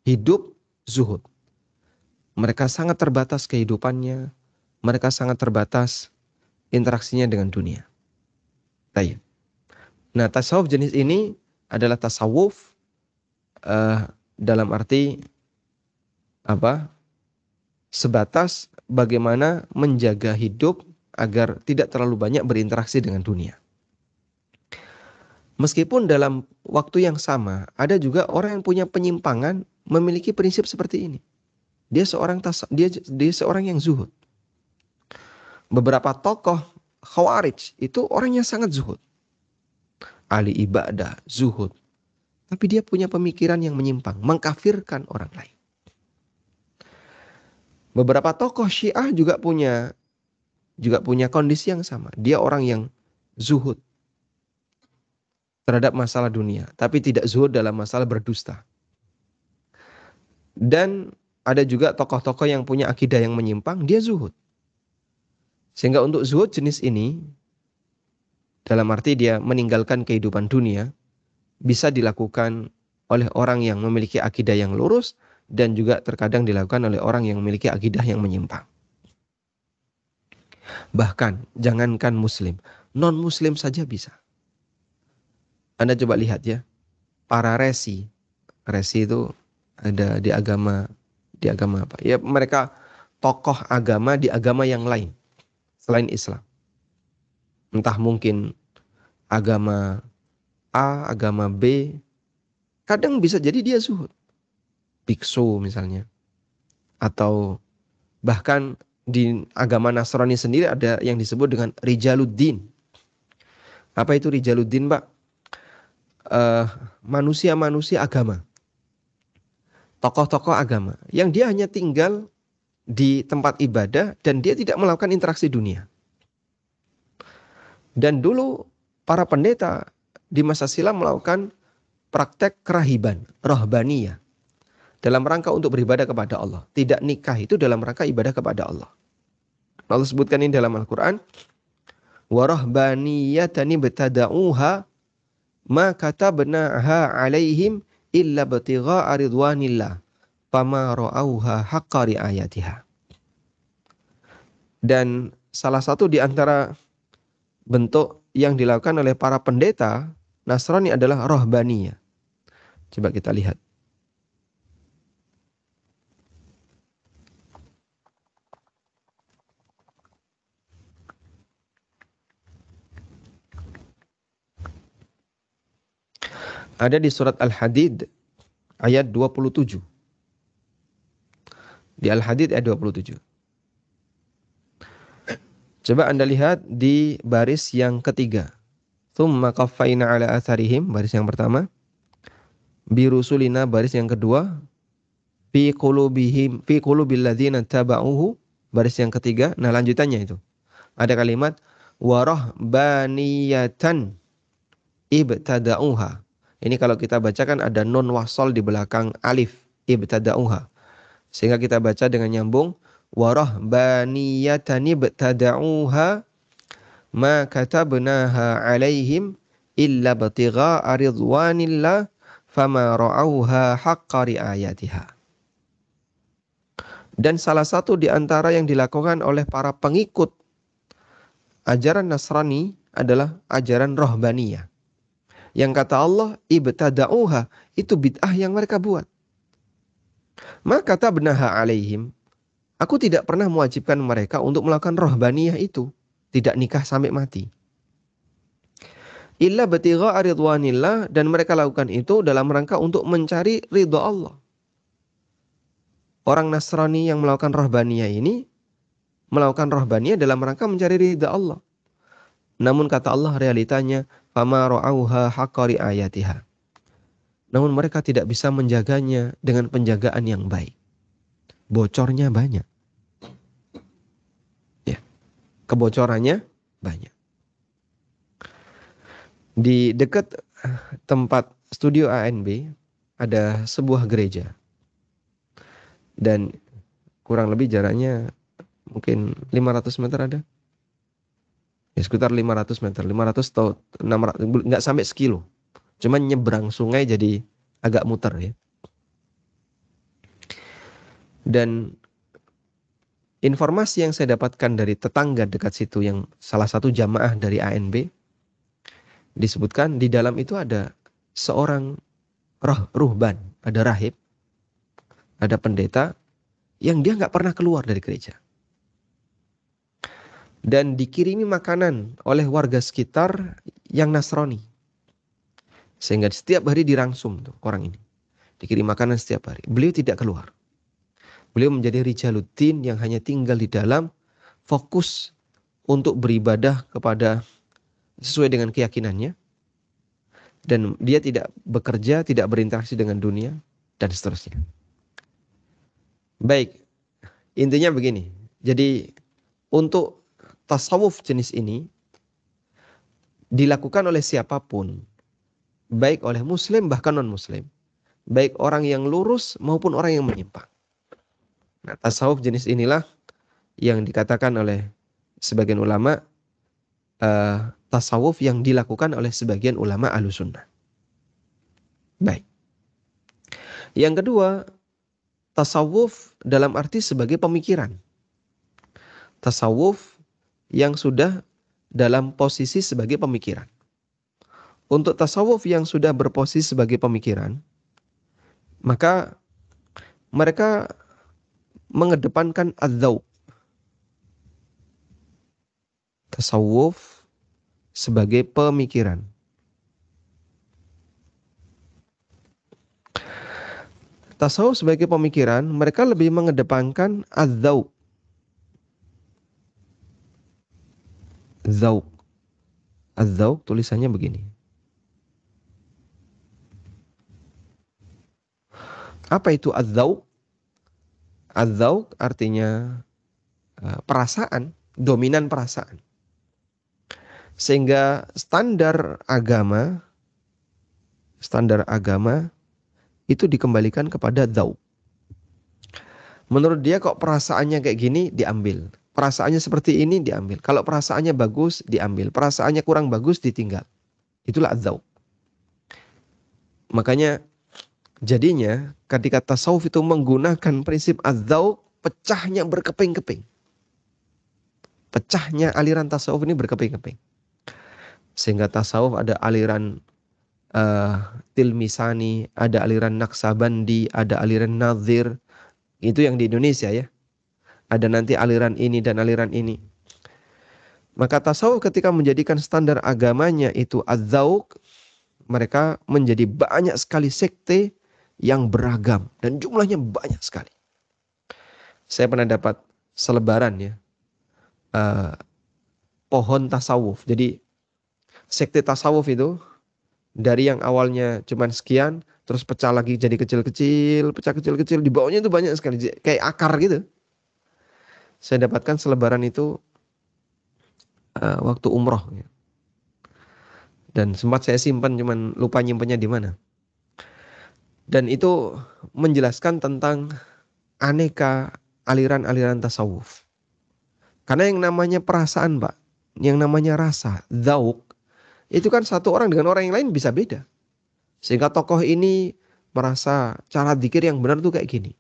hidup zuhud. Mereka sangat terbatas kehidupannya. Mereka sangat terbatas interaksinya dengan dunia. Baik. Nah, tasawuf jenis ini adalah tasawuf dalam arti apa? Sebatas bagaimana menjaga hidup agar tidak terlalu banyak berinteraksi dengan dunia. Meskipun dalam waktu yang sama, ada juga orang yang punya penyimpangan memiliki prinsip seperti ini. Dia seorang yang zuhud. Beberapa tokoh Khawarij itu orang yang sangat zuhud. Ahli ibadah, zuhud. Tapi dia punya pemikiran yang menyimpang, mengkafirkan orang lain. Beberapa tokoh Syiah juga punya kondisi yang sama. Dia orang yang zuhud terhadap masalah dunia, tapi tidak zuhud dalam masalah berdusta. Dan ada juga tokoh-tokoh yang punya akidah yang menyimpang, dia zuhud. Sehingga untuk zuhud jenis ini, dalam arti dia meninggalkan kehidupan dunia, bisa dilakukan oleh orang yang memiliki akidah yang lurus, dan juga terkadang dilakukan oleh orang yang memiliki akidah yang menyimpang. Bahkan, jangankan muslim, non-muslim saja bisa. Anda coba lihat ya, para resi itu ada di agama apa? Ya, mereka tokoh agama di agama yang lain selain Islam. Entah mungkin agama A, agama B, kadang bisa jadi dia zuhud. Biksu misalnya. Atau bahkan di agama Nasrani sendiri ada yang disebut dengan Rijaluddin. Apa itu Rijaluddin, Pak? Manusia-manusia agama. Tokoh-tokoh agama. Yang dia hanya tinggal di tempat ibadah dan dia tidak melakukan interaksi dunia. Dan dulu para pendeta di masa silam melakukan praktek kerahiban, rohbaniyah. Dalam rangka untuk beribadah kepada Allah. Tidak nikah itu dalam rangka ibadah kepada Allah. Allah sebutkan ini dalam Al-Quran. وَرَهْبَانِيَّةً ابْتَدَعُوهَا مَا كَتَبْنَاهَا عَلَيْهِمْ إِلَّا ابْتِغَاءَ رِضْوَانِ اللَّهِ فَمَا رَأَوْهَا حَقَّ رِعَايَتِهَا. Dan salah satu di antara bentuk yang dilakukan oleh para pendeta Nasrani adalah rohbaniyah. Coba kita lihat. Ada di surat Al-Hadid ayat 27. Di Al-Hadid ayat 27. Coba Anda lihat di baris yang ketiga. Tsumma qaffayna ala atharihim, baris yang pertama. Birusulina, baris yang kedua. Fi qulubil ladzina taba'uhu, baris yang ketiga. Nah, lanjutannya itu. Ada kalimat warahbaniyatan ibtada'uha. Ini kalau kita bacakan ada nun wasol di belakang alif, ibtada'uha. Sehingga kita baca dengan nyambung warahbaniyatan ibtada'uha ma katabnaha alaihim illa batigha'a ridwanillah fama ra'auha haqqa riayatiha. Dan salah satu di antara yang dilakukan oleh para pengikut ajaran Nasrani adalah ajaran rohbaniyah. Yang kata Allah, ibtada'uha, itu bid'ah yang mereka buat. Maka katabnaha alaihim, aku tidak pernah mewajibkan mereka untuk melakukan rohbaniyah itu. Tidak nikah sampai mati. Illa batigha'a ridwanillah, dan mereka lakukan itu dalam rangka untuk mencari ridha Allah. Orang Nasrani yang melakukan rohbaniyah ini melakukan rohbaniyah dalam rangka mencari ridha Allah. Namun kata Allah realitanya fama ra'auha haqqa riayatiha. Namun mereka tidak bisa menjaganya dengan penjagaan yang baik. Bocornya banyak. Ya. Kebocorannya banyak. Di dekat tempat studio ANB ada sebuah gereja. Dan kurang lebih jaraknya mungkin 500 meter ada. Ya, sekitar 500 meter. 500 atau 600, nggak sampai sekilo. Cuma nyebrang sungai jadi agak muter ya. Dan informasi yang saya dapatkan dari tetangga dekat situ yang salah satu jamaah dari ANB, disebutkan di dalam itu ada seorang ruhban, ada rahib, ada pendeta yang dia nggak pernah keluar dari gereja. Dan dikirimi makanan oleh warga sekitar yang Nasrani. Sehingga setiap hari dirangsum tuh orang ini. Dikirim makanan setiap hari. Beliau tidak keluar. Beliau menjadi rijaluddin yang hanya tinggal di dalam, fokus untuk beribadah kepada sesuai dengan keyakinannya. Dan dia tidak bekerja, tidak berinteraksi dengan dunia, dan seterusnya. Baik, intinya begini. Jadi untuk tasawuf jenis ini dilakukan oleh siapapun, baik oleh muslim bahkan non-muslim, baik orang yang lurus maupun orang yang menyimpang. Nah, tasawuf jenis inilah yang dikatakan oleh sebagian ulama tasawuf yang dilakukan oleh sebagian ulama Ahlussunnah. Baik. Yang kedua, tasawuf dalam arti sebagai pemikiran. Tasawuf yang sudah dalam posisi sebagai pemikiran. Untuk tasawuf yang sudah berposisi sebagai pemikiran, maka mereka mengedepankan adzauq. Tasawuf sebagai pemikiran. Tasawuf sebagai pemikiran, mereka lebih mengedepankan adzauq. Zauq. Az-zauq tulisannya begini. Apa itu az-zauq? Az-zauq artinya perasaan, dominan perasaan. Sehingga standar agama itu dikembalikan kepada zauq. Menurut dia kok perasaannya kayak gini, diambil. Perasaannya seperti ini, diambil. Kalau perasaannya bagus, diambil. Perasaannya kurang bagus, ditinggal. Itulah az-zauq. Makanya jadinya ketika tasawuf itu menggunakan prinsip az-zauq, pecahnya berkeping-keping. Pecahnya aliran tasawuf ini berkeping-keping. Sehingga tasawuf ada aliran Tilmisani, ada aliran Naqsabandi, ada aliran Nazir. Itu yang di Indonesia ya. Ada nanti aliran ini dan aliran ini. Maka tasawuf ketika menjadikan standar agamanya itu az-zauq, mereka menjadi banyak sekali sekte yang beragam dan jumlahnya banyak sekali. Saya pernah dapat selebaran ya, pohon tasawuf. Jadi sekte tasawuf itu dari yang awalnya cuman sekian, terus pecah lagi jadi kecil-kecil, pecah kecil-kecil, di bawahnya itu banyak sekali, kayak akar gitu. Saya dapatkan selebaran itu waktu umroh ya. Dan sempat saya simpan, cuman lupa nyimpannya di mana. Dan itu menjelaskan tentang aneka aliran-aliran tasawuf. Karena yang namanya perasaan, Pak, yang namanya rasa, dzauq, itu kan satu orang dengan orang yang lain bisa beda. Sehingga tokoh ini merasa cara dzikir yang benar tuh kayak gini.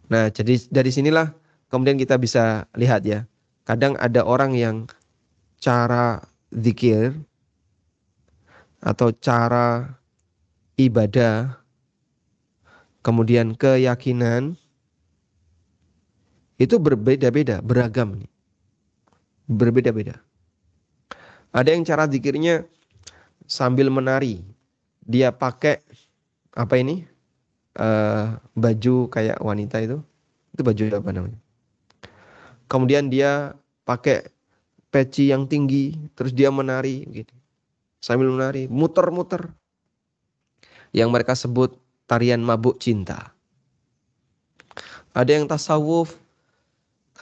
Nah, jadi dari sinilah kemudian kita bisa lihat ya. Kadang ada orang yang cara dzikir atau cara ibadah, kemudian keyakinan itu berbeda-beda, beragam nih. Berbeda-beda. Ada yang cara dzikirnya sambil menari. Dia pakai apa ini? Baju kayak wanita itu. Itu baju apa namanya? Kemudian dia pakai peci yang tinggi, terus dia menari gitu. Sambil menari, muter-muter. Yang mereka sebut tarian mabuk cinta. Ada yang tasawuf,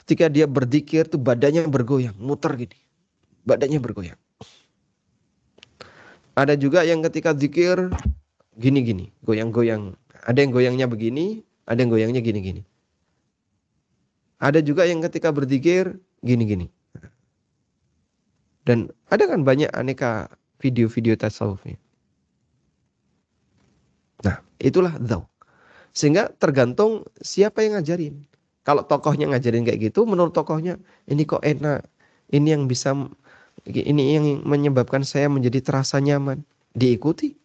ketika dia berzikir tuh badannya bergoyang, muter gini. Badannya bergoyang. Ada juga yang ketika zikir gini-gini, goyang-goyang. Ada yang goyangnya begini, ada yang goyangnya gini-gini. Ada juga yang ketika berzikir gini-gini. Dan ada kan banyak aneka video-video tasawufnya. Nah, itulah dzauq. Sehingga tergantung siapa yang ngajarin. Kalau tokohnya ngajarin kayak gitu, menurut tokohnya ini kok enak. Ini yang menyebabkan saya menjadi terasa nyaman. Diikuti.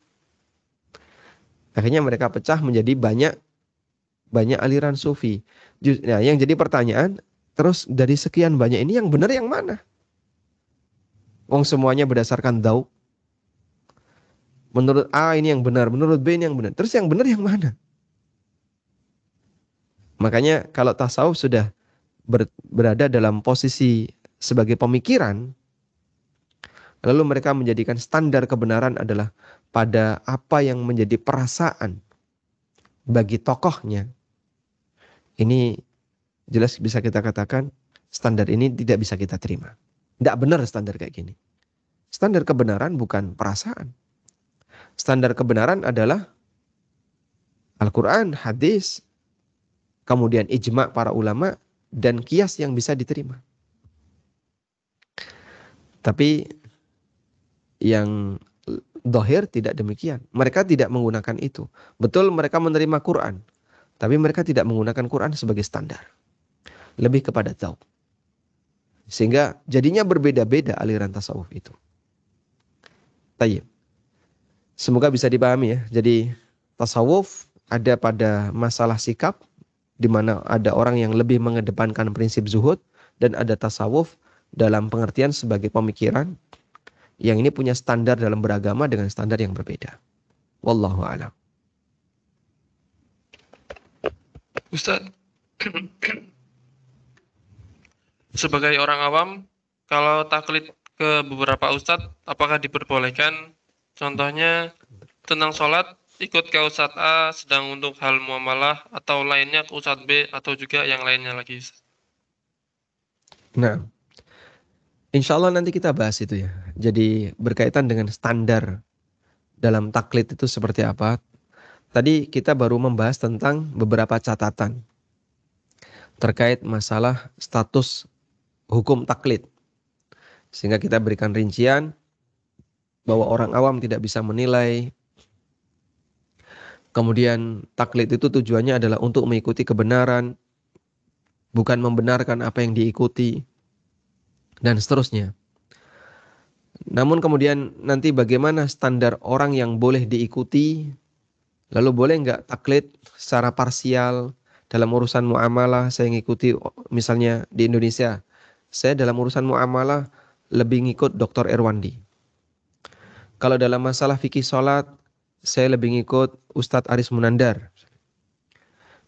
Akhirnya mereka pecah menjadi banyak aliran sufi. Nah, yang jadi pertanyaan, terus dari sekian banyak ini yang benar yang mana? Wong semuanya berdasarkan dzauq. Menurut A ini yang benar, menurut B ini yang benar. Terus yang benar yang mana? Makanya kalau tasawuf sudah berada dalam posisi sebagai pemikiran, lalu mereka menjadikan standar kebenaran adalah pada apa yang menjadi perasaan bagi tokohnya. Ini jelas bisa kita katakan standar ini tidak bisa kita terima. Tidak benar standar kayak gini. Standar kebenaran bukan perasaan. Standar kebenaran adalah Al-Quran, hadis, kemudian ijma' para ulama, dan qiyas yang bisa diterima. Tapi yang dhahir tidak demikian. Mereka tidak menggunakan itu. Betul mereka menerima Quran, tapi mereka tidak menggunakan Quran sebagai standar. Lebih kepada dzauq. Sehingga jadinya berbeda-beda aliran tasawuf itu. Tayyib. Semoga bisa dipahami ya. Jadi tasawuf ada pada masalah sikap, di mana ada orang yang lebih mengedepankan prinsip zuhud, dan ada tasawuf dalam pengertian sebagai pemikiran, yang ini punya standar dalam beragama dengan standar yang berbeda. Wallahu a'lam. Ustaz, sebagai orang awam, kalau taklid ke beberapa ustadz, apakah diperbolehkan? Contohnya tentang sholat, ikut ke ustadz A, sedang untuk hal muamalah atau lainnya ke ustadz B, atau juga yang lainnya lagi. Nah, insya Allah nanti kita bahas itu ya. Jadi berkaitan dengan standar dalam taklid itu seperti apa. Tadi kita baru membahas tentang beberapa catatan terkait masalah status hukum taklid. Sehingga kita berikan rincian bahwa orang awam tidak bisa menilai. Kemudian taklid itu tujuannya adalah untuk mengikuti kebenaran, bukan membenarkan apa yang diikuti, dan seterusnya. Namun kemudian nanti bagaimana standar orang yang boleh diikuti, lalu boleh nggak taklid secara parsial dalam urusan muamalah. Saya ngikuti misalnya di Indonesia, saya dalam urusan muamalah lebih ngikut Dr. Erwandi. Kalau dalam masalah fikih sholat, saya lebih ngikut Ustadz Aris Munandar.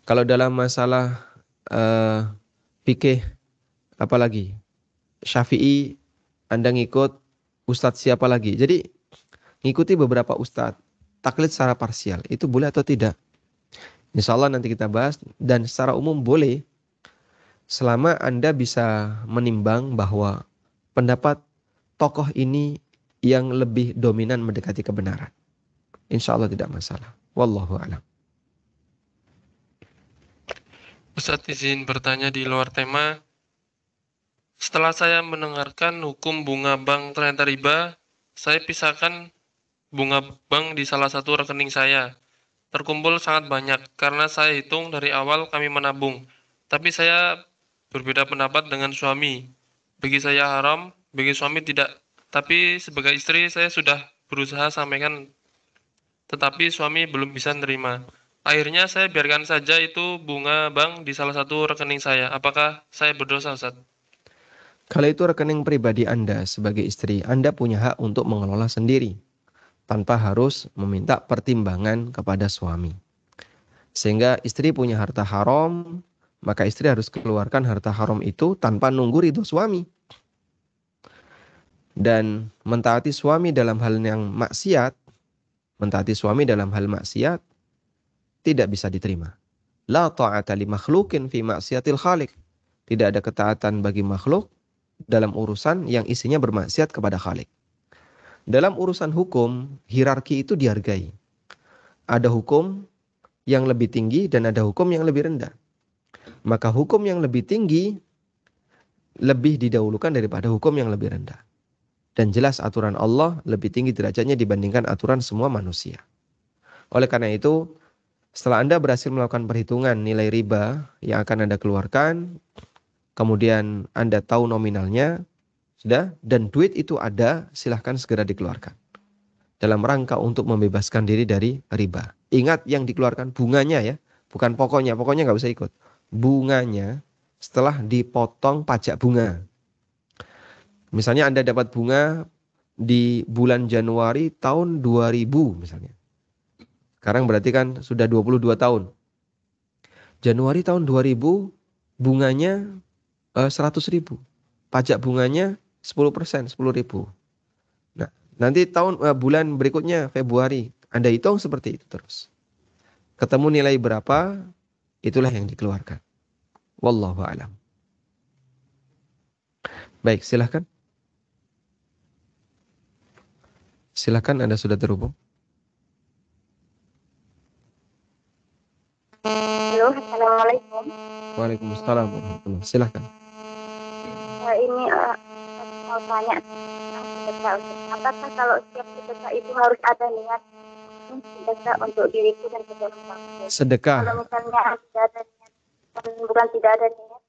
Kalau dalam masalah fikih, apalagi Syafi'i, Anda ngikut Ustadz siapa lagi. Jadi ngikuti beberapa Ustadz. Taklid secara parsial, itu boleh atau tidak? Insya Allah nanti kita bahas. Dan secara umum boleh, selama Anda bisa menimbang bahwa pendapat tokoh ini yang lebih dominan mendekati kebenaran. Insya Allah tidak masalah. Wallahu a'lam. Ustadz izin bertanya di luar tema. Setelah saya mendengarkan hukum bunga bank ternyata riba, saya pisahkan bunga bank di salah satu rekening saya. Terkumpul sangat banyak karena saya hitung dari awal kami menabung. Tapi saya berbeda pendapat dengan suami. Bagi saya haram, bagi suami tidak. Tapi sebagai istri saya sudah berusaha sampaikan, tetapi suami belum bisa nerima. Akhirnya saya biarkan saja itu bunga bank di salah satu rekening saya. Apakah saya berdosa, Ustaz? Kalau itu rekening pribadi Anda sebagai istri, Anda punya hak untuk mengelola sendiri tanpa harus meminta pertimbangan kepada suami. Sehingga istri punya harta haram, maka istri harus keluarkan harta haram itu tanpa nunggu ridho suami. Dan mentaati suami dalam hal yang maksiat, mentaati suami dalam hal maksiat tidak bisa diterima. La ta'ata li makhlukin fi maksiatil khaliq. Tidak ada ketaatan bagi makhluk dalam urusan yang isinya bermaksiat kepada Khalik. Dalam urusan hukum, hierarki itu dihargai. Ada hukum yang lebih tinggi dan ada hukum yang lebih rendah. Maka hukum yang lebih tinggi lebih didahulukan daripada hukum yang lebih rendah. Dan jelas aturan Allah lebih tinggi derajatnya dibandingkan aturan semua manusia. Oleh karena itu, setelah Anda berhasil melakukan perhitungan nilai riba yang akan Anda keluarkan, kemudian Anda tahu nominalnya, sudah, dan duit itu ada, silahkan segera dikeluarkan. Dalam rangka untuk membebaskan diri dari riba. Ingat yang dikeluarkan bunganya ya, bukan pokoknya. Pokoknya nggak usah ikut. Bunganya setelah dipotong pajak bunga. Misalnya Anda dapat bunga di bulan Januari tahun 2000 misalnya. Sekarang berarti kan sudah 22 tahun. Januari tahun 2000 bunganya 100.000. Pajak bunganya 10%, 10.000. Nah, nanti bulan berikutnya Februari, Anda hitung seperti itu terus. Ketemu nilai berapa, itulah yang dikeluarkan. Wallahu a'lam. Baik, silahkan. Silahkan, Anda sudah terhubung. Halo, assalamualaikum. Waalaikumsalam warahmatullahi. Silahkan. Ini mau tanya tentang sedekah. Apakah kalau setiap sedekah itu harus ada niat sedekah untuk diriku dan kedua orang tua? Sedekah. Kalau misalnya tidak ada niat, bukan tidak ada niat,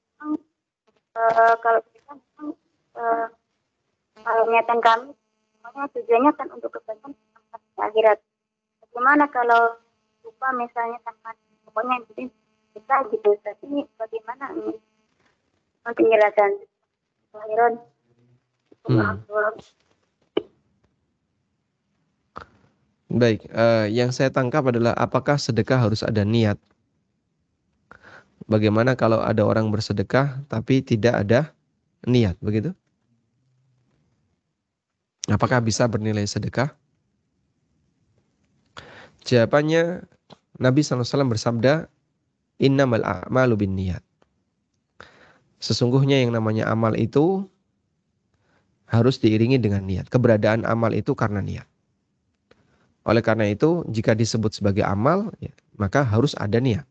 kalau kita kalau niatan kami, semuanya tujuannya kan untuk kebaikan akhirat. Bagaimana kalau lupa misalnya tanpa pokoknya yang penting kita gitu. Tapi bagaimana penjelasan akhirat? Baik, yang saya tangkap adalah apakah sedekah harus ada niat? Bagaimana kalau ada orang bersedekah tapi tidak ada niat, begitu? Apakah bisa bernilai sedekah? Jawabannya, Nabi SAW bersabda, innamal a'malu binniyat. Sesungguhnya yang namanya amal itu harus diiringi dengan niat. Keberadaan amal itu karena niat. Oleh karena itu, jika disebut sebagai amal, ya, maka harus ada niat.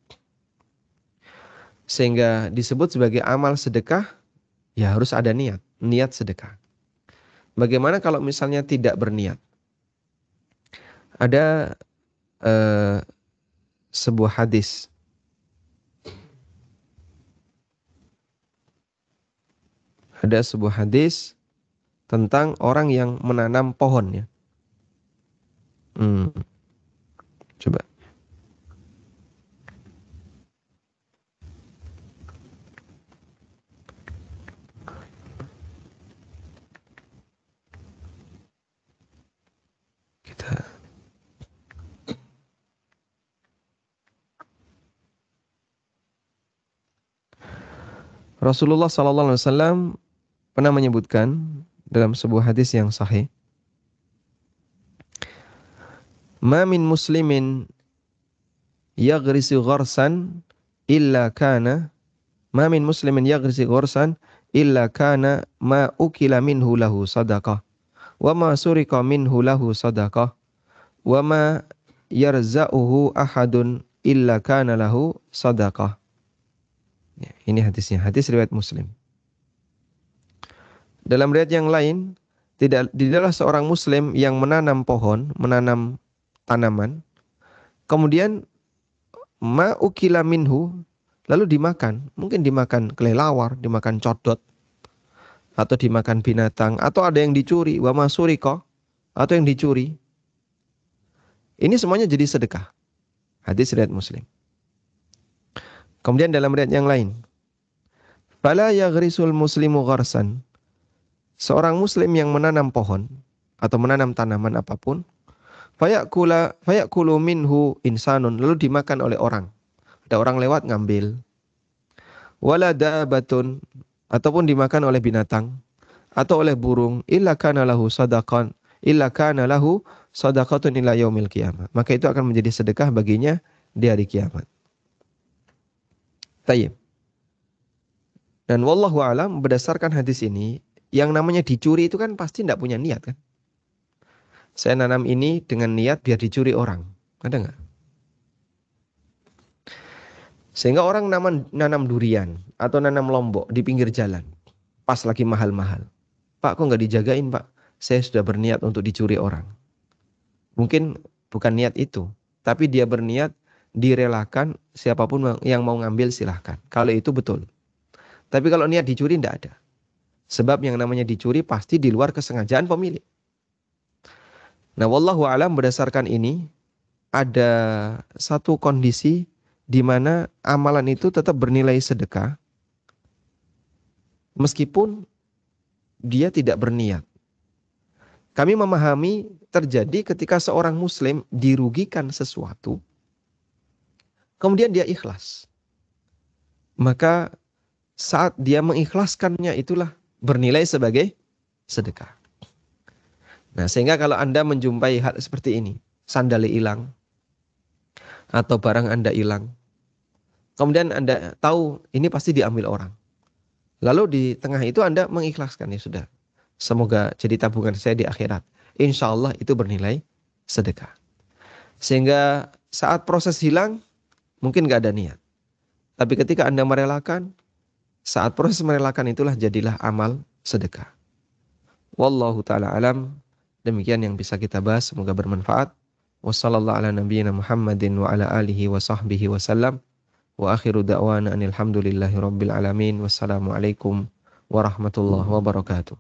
Sehingga disebut sebagai amal sedekah, ya harus ada niat. Niat sedekah. Bagaimana kalau misalnya tidak berniat? Ada sebuah hadis. Ada sebuah hadis tentang orang yang menanam pohon ya. Coba. Rasulullah SAW pernah menyebutkan dalam sebuah hadis yang sahih, "Ma min muslimin yaghrisu gharsan illa kana ma min muslimin yaghrisu gharsan illa kana ma ukila minhu lahu sadaqah wa ma suriqa minhu lahu sadaqah wa ma yarza'uhu ahadun illa kana lahu sadaqah." Ya, ini hadisnya, hadis riwayat Muslim. Dalam riwayat yang lain, tidaklah seorang muslim yang menanam pohon, menanam tanaman, kemudian ma ukila minhu, lalu dimakan, mungkin dimakan kelelawar, dimakan codot, atau dimakan binatang, atau ada yang dicuri, wa ma suriqa, atau yang dicuri. Ini semuanya jadi sedekah. Hadis riwayat Muslim. Kemudian dalam riwayat yang lain, fala yaghrisul muslimu gharsan. Seorang muslim yang menanam pohon atau menanam tanaman apapun, fayakulu minhu insanun, lalu dimakan oleh orang. Ada orang lewat ngambil. Wala da'abatun, ataupun dimakan oleh binatang atau oleh burung, illa kana lahu sadaqatun ila yaumil qiyamah. Maka itu akan menjadi sedekah baginya di hari kiamat. Tayyib. Dan wallahu alam, berdasarkan hadis ini, yang namanya dicuri itu kan pasti tidak punya niat kan. Saya nanam ini dengan niat biar dicuri orang. Ada nggak? Sehingga orang nanam durian atau nanam lombok di pinggir jalan. Pas lagi mahal-mahal. Pak, kok nggak dijagain Pak? Saya sudah berniat untuk dicuri orang. Mungkin bukan niat itu. Tapi dia berniat direlakan, siapapun yang mau ngambil silahkan. Kalau itu betul. Tapi kalau niat dicuri tidak ada. Sebab yang namanya dicuri pasti di luar kesengajaan pemilik. Nah, wallahu alam, berdasarkan ini ada satu kondisi di mana amalan itu tetap bernilai sedekah meskipun dia tidak berniat. Kami memahami terjadi ketika seorang muslim dirugikan sesuatu, kemudian dia ikhlas. Maka saat dia mengikhlaskannya itulah bernilai sebagai sedekah. Nah, sehingga kalau Anda menjumpai hal seperti ini, sandalnya hilang, atau barang Anda hilang, kemudian Anda tahu ini pasti diambil orang. Lalu di tengah itu Anda mengikhlaskan, ya sudah, semoga jadi tabungan saya di akhirat. Insya Allah itu bernilai sedekah. Sehingga saat proses hilang, mungkin gak ada niat. Tapi ketika Anda merelakan, saat proses merelakan itulah jadilah amal sedekah. Wallahu ta'ala alam. Demikian yang bisa kita bahas, semoga bermanfaat. Wassallallahu ala nabiyyina Muhammadin wa ala alihi wa sahbihi wa sallam. Wa akhiru da'wana anil hamdulillahi rabbil alamin. Wassalamualaikum warahmatullahi wabarakatuh.